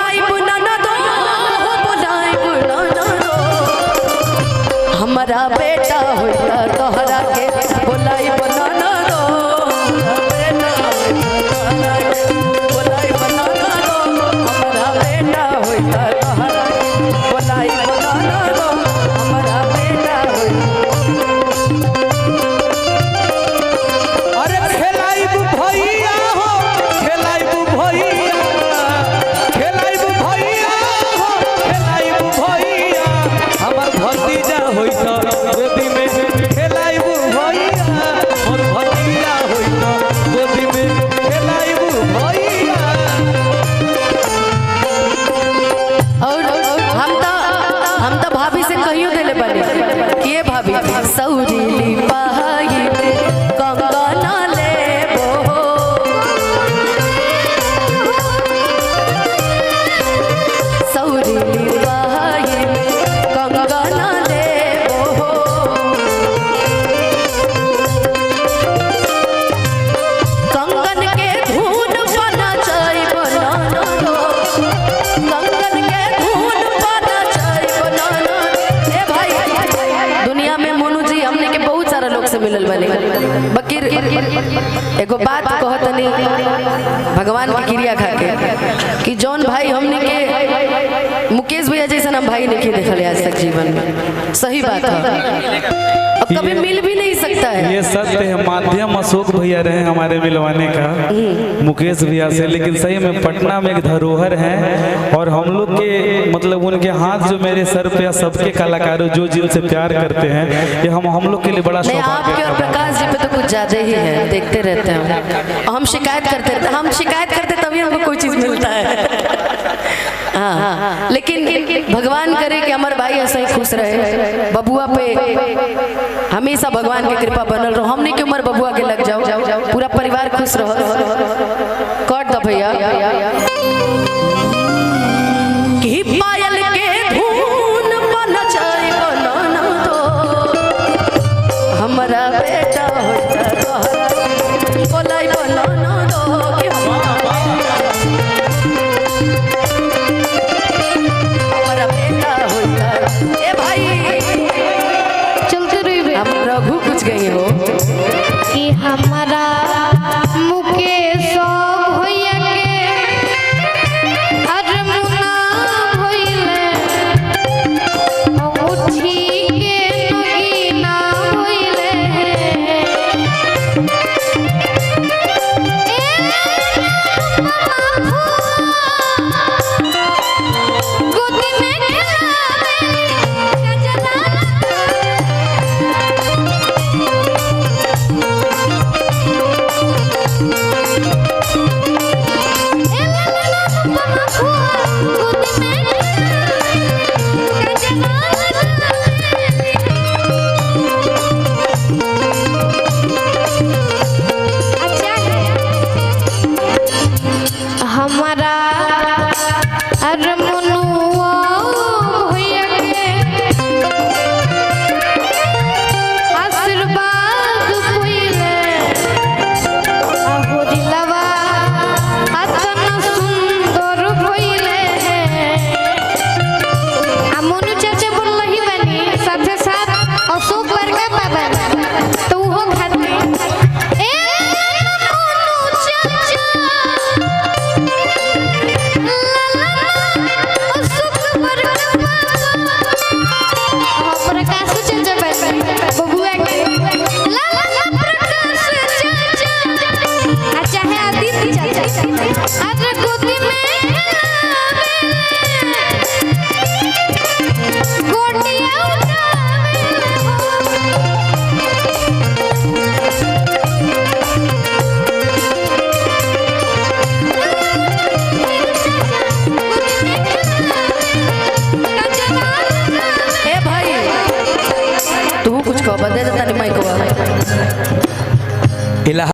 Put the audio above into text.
बुलाई बुलाना दो, बुलाई बुलाना दो, हमारा बेटा होता तोहरा के बुलाई बुलाना दो, बुलाई बुलाना दो, हमारा बेटा होता तोहरा के बुलाई बुलाना दो, हमारा बेटा अरे खेलाइबू भैया हो, खेलाइबू भैया, खेलाइबू भैया हो, खेलाइबू भैया, हमार भतीजा होइत गोदी में खेलाइबू भैया, मोर भतीजा होइत गोदी में खेलाइबू भैया। और हम तो भाभी से कहियो देले बने कि ये भाभी सौरीली पाई कंगना लेबो, सौरीली पाई कंगना लेबो, कंगन के धुन बना चाय बनाना दो, कंगन के धुन बना चाय बनाना। ए भाई दुनिया में मोनू जी हमने के बहुत सारा लोग से मिलल बने, बकीर एगो बात कहतनी भगवान की क्रिया खा के कि जौन भाई हमने के मुकेश भैया जैसा हम भाई नहीं देखले आज तक जीवन में, सही बात है, अब कभी मिल भी नहीं सकता है। ये सत्य है, माध्यम अशोक भैया रहे हमारे मिलवाने का मुकेश भैया से, लेकिन सही में पटना में एक धरोहर है और हम लोग के मतलब उनके हाथ जो मेरे सर पे सबके कलाकारों जो जिनसे प्यार करते हैं, ये हम लोग के लिए बड़ा सौभाग्य आपके और प्रकाश जी पे तो कुछ ज्यादा ही है, देखते रहते हैं हम शिकायत करते रहते, हम शिकायत करते तभी हमको कोई चीज मिलता है। हाँ, लेकिन भगवान करे कि हमारे भाई ऐसा ही खुश रहे, बबुआ पे हमेशा भगवान की कृपा बनल रहो, हमने की उम्र बबुआ के लग जाओ, पूरा परिवार खुश रहो। कट दो भैया कि पायल के धुन बना चाय बनाना दो, हमारा बेटा होता तोहरा के बुलाई बनाना दो, कि हमारा बेटा होता। ए भाई चलते रही हम रघु कुछ गए हो कि हमारा मुकेश भैया के अरमुना भइले, उठी के नगीना भइले, गोदी में हमारा अरमुनुआ भैया के आशीर्वाद पहिले, अहो दिलवा अतन सुंदर भइले, आ मोनू चाचा बोलही बनी साथे साथ अशोक बरका बाबा तो वो खाते ए मोनू चाचा प्रकाश चाचा बबुआ के प्रकाश चाचा, अच्छा है आदित्य चाचा, आज गोदी में गोटिया तू कुछ कह बदे तनी माइक